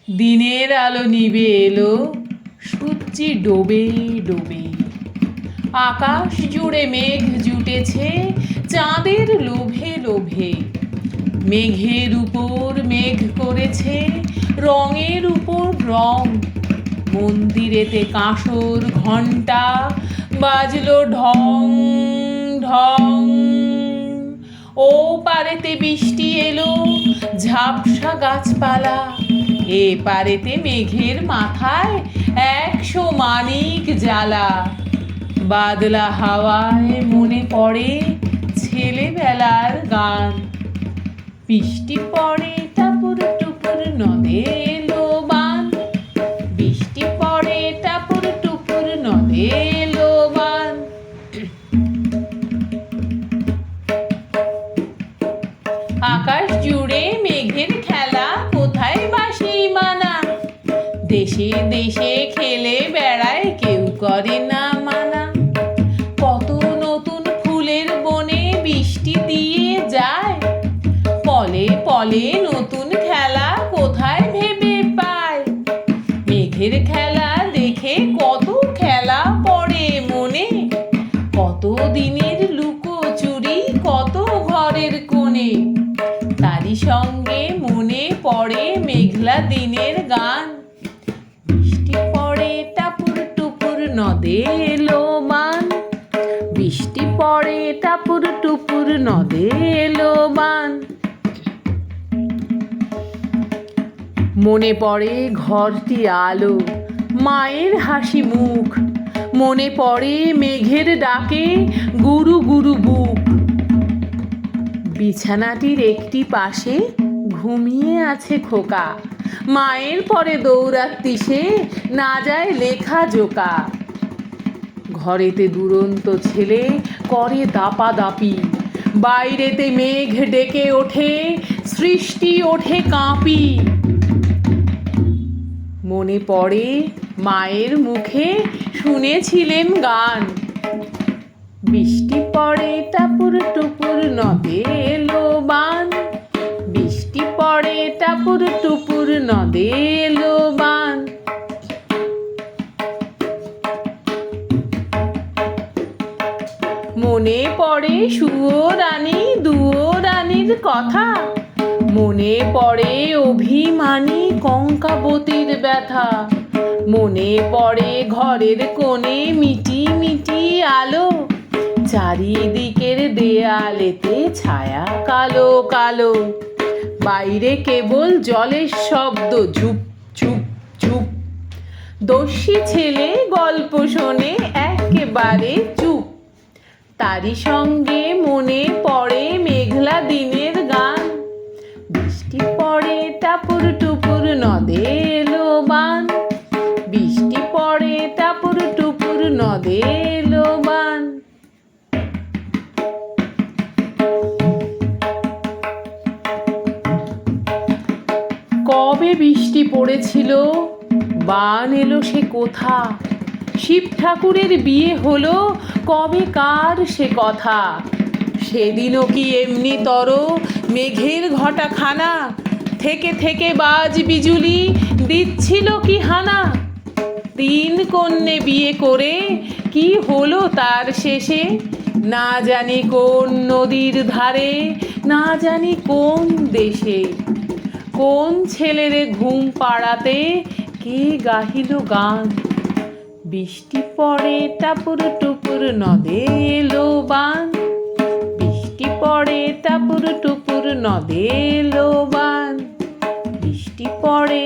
দিনের আলো নিভে এলো, সূর্যি ডোবে ডোবে। আকাশ জুড়ে মেঘ জুটেছে চাঁদের লোভে লোভে। মেঘের উপর মেঘ করেছে রঙের উপর রং। মন্দিরেতে কাঁসর ঘণ্টা বাজলো ঢং ঢং। ও পারেতে বৃষ্টি এলো ঝাপসা গাছপালা। এ পারেতে মেঘের মাথায় 100 মানিক জ্বালা। বাদলা হাওয়ায় মনে পড়ে ছেলেবেলার গান। বৃষ্টি পড়ে টাপুর টুপুর নদে এলো বান। বৃষ্টি পড়ে টাপুর টুপুর নদে এলো বান। আকাশ জুড়ে মেঘের খেলা, কোথায় বাসি মানা। দেশে দেশে খেলে বেড়ায়, কেউ করে না মানা। কত নতুন ফুলের বনে বৃষ্টি দিয়ে যায়। পলে পলে নতুন খেলা কোথায় ভেবে পায়। মেঘের খেলা দেখে কত খেলা পড়ে মনে। কত দিনের লুকোচুরি, কত ঘরের কোণে। তারই সঙ্গে মনে পড়ে মেঘলা দিনের গান। বৃষ্টি পড়ে টাপুর টুপুর নদে এলো বান। বৃষ্টি পড়ে টাপুর টুপুর নদে এলো বান। মনে পড়ে ঘরটি আলো, মায়ের হাসি মুখ। মনে পড়ে মেঘের ডাকে গুরু গুরু বুক। বিছানাটির একটি পাশে ঘুমিয়ে আছে খোকা। মায়ের পরে দৌড়াচ্ছি সে, না যায় লেখা জোকা। ঘরেতে দুরন্ত ছেলে করে দাপাদাপি। বাইরেতে মেঘ ডেকে ওঠে, সৃষ্টি ওঠে কাঁপি। মনে পড়ে মায়ের মুখে শুনেছিলেন গান। বৃষ্টি পড়ে টাপুর টুপুর নদে এলো বান। বৃষ্টি পড়ে টাপুর টুপুর নদে এলো বান। মনে পড়ে সুয়ো রানী দুয়ো রানীর কথা। মনে পড়ে অভিমানী কঙ্কাবতীর ব্যথা। মনে পড়ে ঘরের কোণে মিটি মিটি আলো। চারিদিকের দেয়ালেতে ছায়া কালো কালো। বাইরে কেবল জলের শব্দ, ঝুপ ঝুপ ঝুপ। দস্যি ছেলে গল্প শোনে একেবারে চুপ। তারই সঙ্গে মনে পড়ে মেঘলা দিনের গান। বৃষ্টি পড়ে টাপুর টুপুর নদে এলো বান। বৃষ্টি পড়ে টাপুর টুপুর নদে এলো বান। কবে বৃষ্টি পড়েছিল, বান এলো সে কোথা। শিব ঠাকুরের বিয়ে হলো কবে কার সে কথা। সেদিনও কি এমনি তর মেঘের ঘটাখানা। থেকে থেকে বাজ বিজুলি দিচ্ছিল কি হানা। 3 কন্যে বিয়ে করে কি হলো তার শেষে। না জানি কোন নদীর ধারে, না জানি কোন দেশে। কোন ছেলেরে ঘুম পাড়াতে কে গাহিল গান। বৃষ্টি পড়ে টাপুর টুপুর নদে এলো বান। বৃষ্টি পড়ে টাপুর টুপুর নদে এলো বান। বৃষ্টি পড়ে